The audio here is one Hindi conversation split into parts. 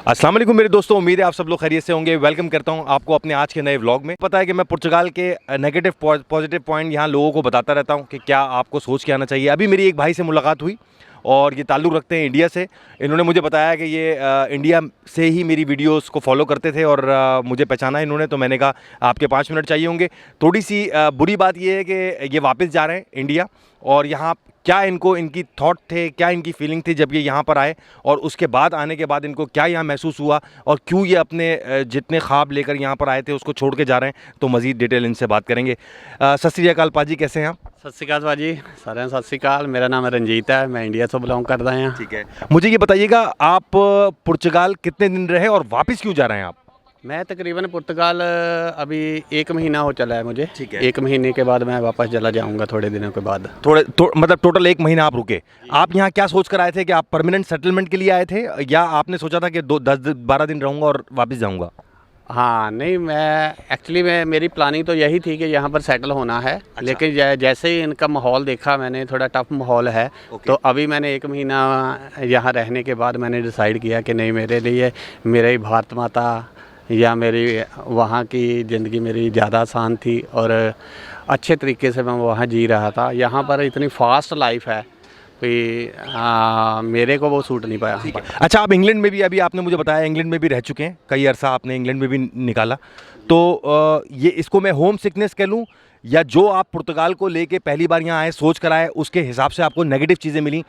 अस्सलाम वालेकुम मेरे दोस्तों, उम्मीद है आप सब लोग खैरियत से होंगे। वेलकम करता हूं आपको अपने आज के नए व्लॉग में। पता है कि मैं पुर्तगाल के नेगेटिव पॉजिटिव पॉइंट यहां लोगों को बताता रहता हूं कि क्या आपको सोच के आना चाहिए। अभी मेरी एक भाई से मुलाकात हुई और ये ताल्लुक़ रखते हैं इंडिया से। इन्होंने मुझे बताया कि ये इंडिया से ही मेरी वीडियोस को फॉलो करते थे और मुझे पहचाना इन्होंने, तो मैंने कहा आपके 5 मिनट चाहिए होंगे। थोड़ी सी बुरी बात ये है कि ये वापस जा रहे हैं इंडिया, और यहाँ क्या इनको इनकी थॉट थे, क्या इनकी फीलिंग थी जब ये यहाँ पर आए, और उसके बाद आने के बाद इनको क्या यहाँ महसूस हुआ, और क्यों ये अपने जितने ख्वाब लेकर यहाँ पर आए थे उसको छोड़ के जा रहे हैं। तो मज़ीद डिटेल इनसे बात करेंगे। सत श्री अकाल पाजी, कैसे हैं आप? सत श्री अकाल भाजी, सारे सत श्री अकाल। मेरा नाम है रंजीत है, मैं इंडिया से बिलोंग करता हूँ। ठीक है, मुझे ये बताइएगा आप पुर्तगाल कितने दिन रहे और वापस क्यों जा रहे हैं आप? मैं तकरीबन पुर्तगाल अभी 1 महीना हो चला है मुझे। ठीक है। 1 महीने के बाद मैं वापस चला जाऊंगा थोड़े दिनों के बाद। मतलब टोटल 1 महीना आप रुके। आप यहाँ क्या सोच कर आए थे कि आप परमानेंट सेटलमेंट के लिए आए थे, या आपने सोचा था कि 10-12 दिन रहूँगा और वापस जाऊँगा? हाँ नहीं, मैं एक्चुअली मेरी प्लानिंग तो यही थी कि यहाँ पर सेटल होना है। अच्छा। लेकिन जैसे ही इनका माहौल देखा मैंने, थोड़ा टफ माहौल है। तो अभी मैंने 1 महीना यहाँ रहने के बाद मैंने डिसाइड किया कि नहीं, मेरे लिए मेरी भारत माता या मेरी वहाँ की ज़िंदगी मेरी ज़्यादा आसान थी और अच्छे तरीके से मैं वहाँ जी रहा था। यहाँ पर इतनी फास्ट लाइफ है कि मेरे को वो सूट नहीं पाया। अच्छा, आप इंग्लैंड में भी, अभी आपने मुझे बताया इंग्लैंड में भी रह चुके हैं, कई अरसा आपने इंग्लैंड में भी निकाला, तो ये इसको मैं होम सिकनेस कह लूँ, या जो आप पुर्तगाल को लेके पहली बार यहाँ आए सोच कर आए उसके हिसाब से आपको नेगेटिव चीज़ें मिली,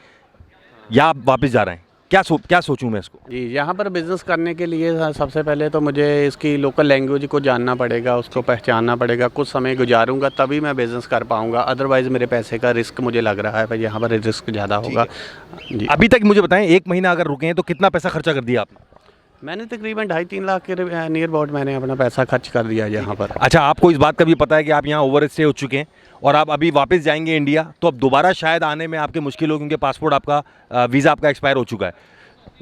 या आप वापस जा रहे हैं? क्या सोचूं मैं इसको? जी, यहाँ पर बिज़नेस करने के लिए सबसे पहले तो मुझे इसकी लोकल लैंग्वेज को जानना पड़ेगा, उसको पहचानना पड़ेगा। कुछ समय गुजारूंगा तभी मैं बिज़नेस कर पाऊंगा, अदरवाइज़ मेरे पैसे का रिस्क मुझे लग रहा है भाई, यहाँ पर रिस्क ज़्यादा होगा। जी, अभी तक मुझे बताएं, 1 महीना अगर रुके हैं तो कितना पैसा खर्चा कर दिया आपने? मैंने तकरीबन 2.5-3 लाख के नियर अबाउट मैंने अपना पैसा खर्च कर दिया यहाँ पर। अच्छा, आपको इस बात का भी पता है कि आप यहाँ ओवर स्टे हो चुके हैं और आप अभी वापस जाएंगे इंडिया, तो अब दोबारा शायद आने में आपके मुश्किल हो, क्योंकि पासपोर्ट आपका वीज़ा आपका एक्सपायर हो चुका है।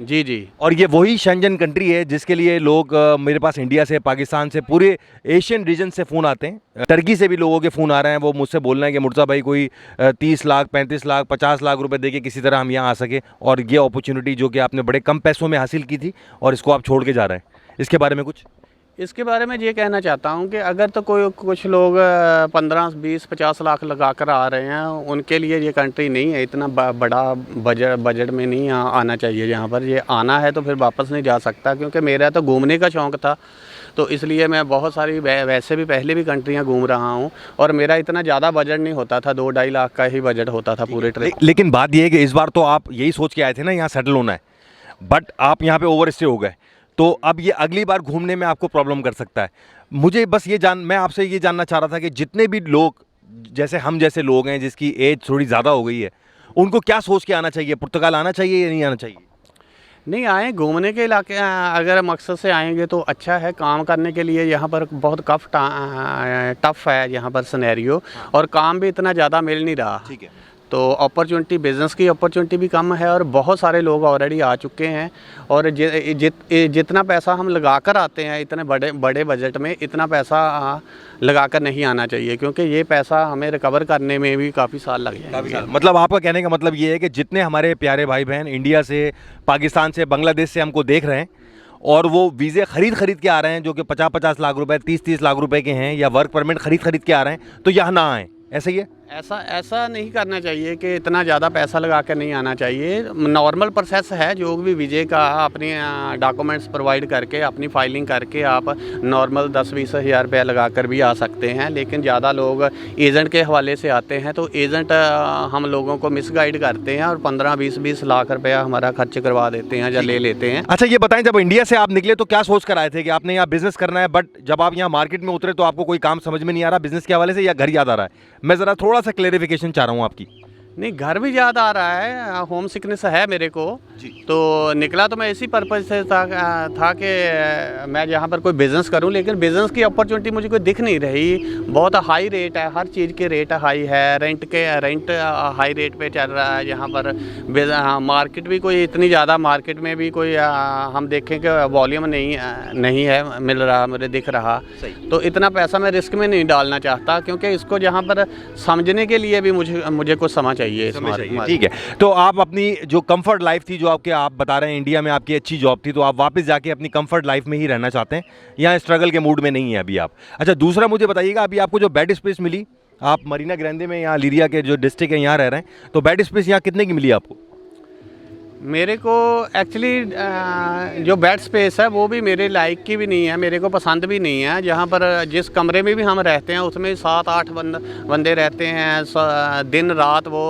जी जी। और ये वही शेंजन कंट्री है जिसके लिए लोग मेरे पास इंडिया से, पाकिस्तान से, पूरे एशियन रीजन से फ़ोन आते हैं। टर्की से भी लोगों के फ़ोन आ रहे हैं, वो मुझसे बोल रहे हैं कि मुर्जा भाई कोई 30 लाख, 35 लाख, 50 लाख रुपए देके किसी तरह हम यहाँ आ सके, और ये अपॉर्चुनिटी जो कि आपने बड़े कम पैसों में हासिल की थी और इसको आप छोड़ के जा रहे हैं, इसके बारे में कुछ? इसके बारे में ये कहना चाहता हूँ कि अगर तो कुछ लोग 15, 20, 50 लाख लगा कर आ रहे हैं, उनके लिए ये कंट्री नहीं है। इतना बड़ा बजट में नहीं आना चाहिए यहाँ पर। ये आना है तो फिर वापस नहीं जा सकता, क्योंकि मेरा तो घूमने का शौक़ था, तो इसलिए मैं बहुत सारी वैसे भी पहले भी कंट्रियाँ घूम रहा हूँ, और मेरा इतना ज़्यादा बजट नहीं होता था, 2-2.5 लाख का ही बजट होता था पूरे ट्रिप। लेकिन बात यह है कि इस बार तो आप यही सोच के आए थे ना यहाँ सेटल होना है, बट आप यहाँ पे ओवर स्टे हो गए, तो अब ये अगली बार घूमने में आपको प्रॉब्लम कर सकता है। मुझे बस मैं आपसे ये जानना चाह रहा था कि जितने भी लोग जैसे हम जैसे लोग हैं जिसकी एज थोड़ी ज़्यादा हो गई है, उनको क्या सोच के आना चाहिए? पुर्तगाल आना चाहिए या नहीं आना चाहिए? नहीं, आए घूमने के इलाके, अगर मकसद से आएंगे तो अच्छा है। काम करने के लिए यहाँ पर बहुत टफ है यहाँ पर सिनेरियो, और काम भी इतना ज़्यादा मिल नहीं रहा। ठीक है। तो अपॉर्चुनिटी, बिज़नेस की अपॉर्चुनिटी भी कम है, और बहुत सारे लोग ऑलरेडी आ चुके हैं। और जितना पैसा हम लगा कर आते हैं इतने बड़े बजट में, इतना पैसा लगा कर नहीं आना चाहिए, क्योंकि ये पैसा हमें रिकवर करने में भी काफ़ी साल लग जाएंगे। मतलब आपका कहने का मतलब ये है कि जितने हमारे प्यारे भाई बहन इंडिया से, पाकिस्तान से, बांग्लादेश से हमको देख रहे हैं, और वो वीज़े खरीद के आ रहे हैं जो कि 50-50 लाख रुपए, 30-30 लाख रुपए के हैं, या वर्क परमिट खरीद के आ रहे हैं, तो यहाँ ना आएँ, ऐसा ही है? ऐसा नहीं करना चाहिए कि इतना ज़्यादा पैसा लगा कर नहीं आना चाहिए। नॉर्मल प्रोसेस है, जो भी वीज़े का अपने डॉक्यूमेंट्स प्रोवाइड करके, अपनी फाइलिंग करके आप नॉर्मल 10-20 हज़ार रुपया लगा कर भी आ सकते हैं। लेकिन ज़्यादा लोग एजेंट के हवाले से आते हैं, तो एजेंट हम लोगों को मिसगाइड करते हैं और 15-20 लाख रुपया हमारा खर्च करवा देते हैं या ले लेते हैं। अच्छा, ये बताएं, जब इंडिया से आप निकले तो क्या सोच कर आए थे कि आपने यहाँ बिज़नेस करना है, बट जब आप यहाँ मार्केट में उतरे तो आपको कोई काम समझ में नहीं आ रहा बिज़नेस के हवाले से, या घर याद आ रहा है? मैं ज़रा थोड़ा सा क्लेरिफिकेशन चाह रहा हूँ आपकी। नहीं, घर भी याद आ रहा है, होम सिकनेस है मेरे को जी। तो निकला तो मैं इसी पर्पज़ से था कि मैं यहाँ पर कोई बिज़नेस करूँ, लेकिन बिज़नेस की अपॉर्चुनिटी मुझे कोई दिख नहीं रही। बहुत हाई रेट है, हर चीज़ के रेट हाई है, रेंट हाई रेट पे चल रहा है यहाँ पर। मार्केट भी कोई इतनी ज़्यादा, मार्केट में भी कोई हम देखें कि वॉल्यूम नहीं है मिल रहा, मुझे दिख रहा। तो इतना पैसा मैं रिस्क में नहीं डालना चाहता, क्योंकि इसको यहाँ पर समझने के लिए भी मुझे कुछ समझ चाहिए। चाहिए इस मार्केट। ठीक है, तो आप अपनी जो कंफर्ट लाइफ थी, जो आपके आप बता रहे हैं इंडिया में आपकी अच्छी जॉब थी, तो आप वापस जाके अपनी कंफर्ट लाइफ में ही रहना चाहते हैं, यहाँ स्ट्रगल के मूड में नहीं है अभी आप। अच्छा, दूसरा मुझे बताइएगा, अभी आपको जो बेड स्पेस मिली, आप मरीना ग्रैंडे में, यहाँ लिरिया के जो डिस्ट्रिक्ट है यहाँ रह रहे हैं, तो बेड स्पेस यहाँ कितने की मिली आपको? मेरे को एक्चुअली जो बेड स्पेस है वो भी मेरे लाइक की भी नहीं है, मेरे को पसंद भी नहीं है। जहाँ पर जिस कमरे में भी हम रहते हैं उसमें 7-8 बंदे रहते हैं, दिन रात वो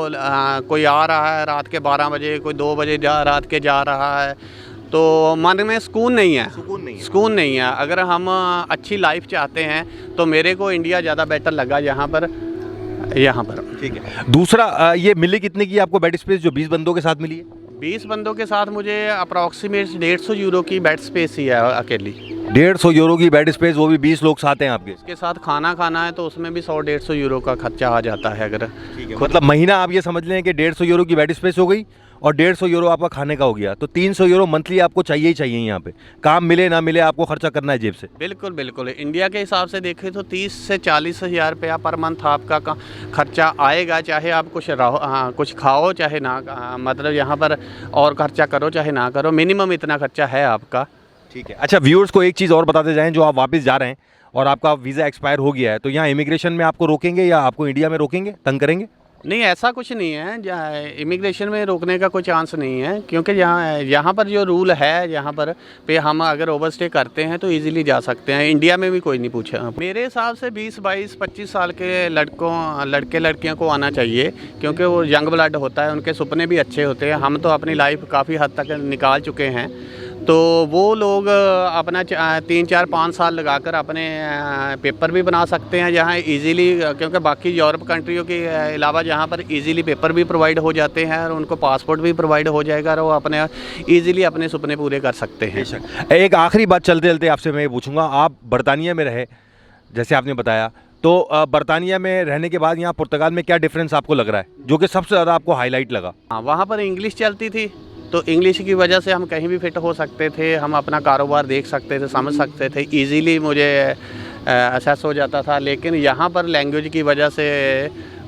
कोई आ रहा है रात के 12 बजे, कोई 2 बजे रात के जा रहा है, तो मन में सुकून नहीं है। सुकून नहीं है। अगर हम अच्छी लाइफ चाहते हैं तो मेरे को इंडिया ज़्यादा बेटर लगा यहाँ पर। ठीक है, दूसरा ये मिली कितने की आपको बेड स्पेस जो 20 बंदों के साथ मिली है? 20 बंदों के साथ मुझे अप्रॉक्सीमेट 150 यूरो की बेड स्पेस ही है अकेली। 150 यूरो की बेड स्पेस, वो भी 20 लोग साथ हैं आपके? इसके साथ खाना खाना है तो उसमें भी 100-150 यूरो का खर्चा आ जाता है। अगर मतलब महीना आप ये समझ लें कि 150 यूरो की बेड स्पेस हो गई और 150 यूरो आपका खाने का हो गया, तो 300 यूरो मंथली आपको चाहिए ही चाहिए। यहाँ पे काम मिले ना मिले आपको खर्चा करना है जेब से। बिल्कुल बिल्कुल। इंडिया के हिसाब से देखें तो 30 से 40 हज़ार रुपया पर मंथ आपका खर्चा आएगा, चाहे आप कुछ खाओ चाहे ना, मतलब यहाँ पर और खर्चा करो चाहे ना करो, मिनिमम इतना खर्चा है आपका। ठीक है। अच्छा, व्यूअर्स को एक चीज़ और बताते जाएं, जो आप वापस जा रहे हैं और आपका वीज़ा एक्सपायर हो गया है, तो यहाँ इमिग्रेशन में आपको रोकेंगे या आपको इंडिया में रोकेंगे, तंग करेंगे? नहीं, ऐसा कुछ नहीं है। इमिग्रेशन में रोकने का कोई चांस नहीं है, क्योंकि यहाँ पर जो रूल है, यहाँ पर पे हम अगर ओवरस्टे करते हैं तो इजीली जा सकते हैं। इंडिया में भी कोई नहीं पूछा। मेरे हिसाब से 20, 22, 25 साल के लड़के लड़कियों को आना चाहिए, क्योंकि वो यंग ब्लड होता है, उनके सपने भी अच्छे होते हैं। हम तो अपनी लाइफ काफ़ी हद तक निकाल चुके हैं, तो वो लोग अपना 3, 4, 5 साल लगाकर अपने पेपर भी बना सकते हैं यहाँ इजीली, क्योंकि बाकी यूरोप कंट्रियों के अलावा यहाँ पर इजीली पेपर भी प्रोवाइड हो जाते हैं और उनको पासपोर्ट भी प्रोवाइड हो जाएगा और वो अपने इजीली अपने सपने पूरे कर सकते हैं। एक आखिरी बात चलते चलते आपसे मैं पूछूंगा, आप बरतानिया में रहे जैसे आपने बताया, तो बरतानिया में रहने के बाद यहाँ पुर्तगाल में क्या डिफरेंस आपको लग रहा है, जो कि सबसे ज़्यादा आपको हाईलाइट लगा? हाँ, वहाँ पर इंग्लिश चलती थी, तो इंग्लिश की वजह से हम कहीं भी फिट हो सकते थे, हम अपना कारोबार देख सकते थे, समझ सकते थे, इजीली मुझे असेस हो जाता था। लेकिन यहाँ पर लैंग्वेज की वजह से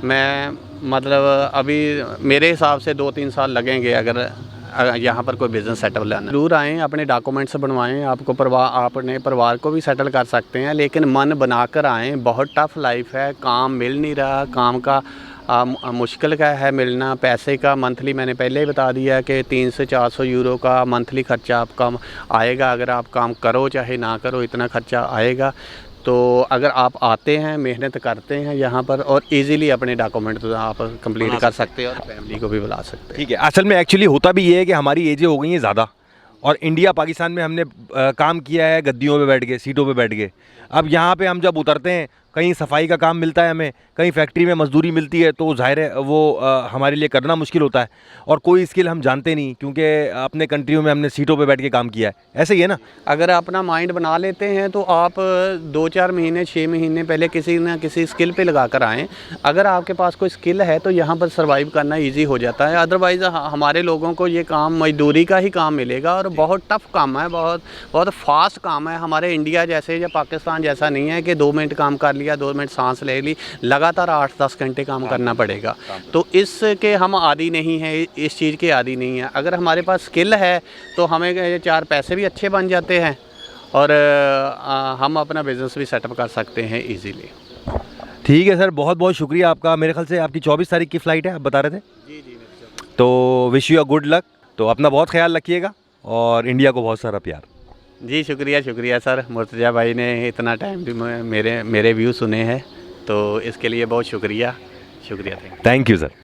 मैं मतलब अभी मेरे हिसाब से 2-3 साल लगेंगे अगर यहाँ पर कोई बिज़नेस सेटल लाना। जरूर आएँ, अपने डॉक्यूमेंट्स बनवाएं, आपको अपने परिवार को भी सेटल कर सकते हैं, लेकिन मन बनाकर आएँ। बहुत टफ लाइफ है, काम मिल नहीं रहा, काम का मुश्किल का है मिलना। पैसे का मंथली मैंने पहले ही बता दिया कि 300 से 400 यूरो का मंथली खर्चा आपका आएगा। अगर आप काम करो चाहे ना करो, इतना खर्चा आएगा। तो अगर आप आते हैं, मेहनत करते हैं यहाँ पर और इजीली अपने डॉक्यूमेंट तो आप कंप्लीट कर सकते हैं और फैमिली को भी बुला सकते हैं। ठीक है। असल में एक्चुअली होता भी ये है कि हमारी एजें हो गई हैं ज़्यादा, और इंडिया पाकिस्तान में हमने काम किया है गद्दियों पे बैठ के, सीटों पे बैठ के। अब यहाँ पे हम जब उतरते हैं, कहीं सफाई का काम मिलता है हमें, कहीं फैक्ट्री में मजदूरी मिलती है, तो ज़ाहिर है वो हमारे लिए करना मुश्किल होता है, और कोई स्किल हम जानते नहीं, क्योंकि अपने कंट्रियों में हमने सीटों पे बैठ के काम किया है। ऐसे ही है ना? अगर अपना माइंड बना लेते हैं तो आप 2-4 महीने 6 महीने पहले किसी ना किसी स्किल पे लगा कर आएँ। अगर आपके पास कोई स्किल है तो यहाँ पर सर्वाइव करना ईजी हो जाता है। अदरवाइज़ हमारे लोगों को ये काम मजदूरी का ही काम मिलेगा और बहुत टफ काम है, बहुत फास्ट काम है। हमारे इंडिया जैसे या पाकिस्तान जैसा नहीं है कि 2 मिनट काम कर लिया, 2 मिनट सांस ले ली, लगातार 8-10 घंटे काम करना पड़ेगा। तो इसके हम आदी नहीं हैं, इस चीज़ के आदी नहीं है। अगर हमारे पास स्किल है तो हमें 4 पैसे भी अच्छे बन जाते हैं और हम अपना बिज़नेस भी सेटअप कर सकते हैं ईजीली। ठीक है सर, बहुत बहुत शुक्रिया आपका। मेरे ख्याल से आपकी 24 तारीख की फ़्लाइट है, आप बता रहे थे? जी। तो wish you a good luck. तो अपना बहुत ख्याल रखिएगा और इंडिया को बहुत सारा प्यार। जी शुक्रिया सर। मुर्तज़ा भाई ने इतना टाइम भी मेरे व्यू सुने हैं, तो इसके लिए बहुत शुक्रिया। Thank you sir.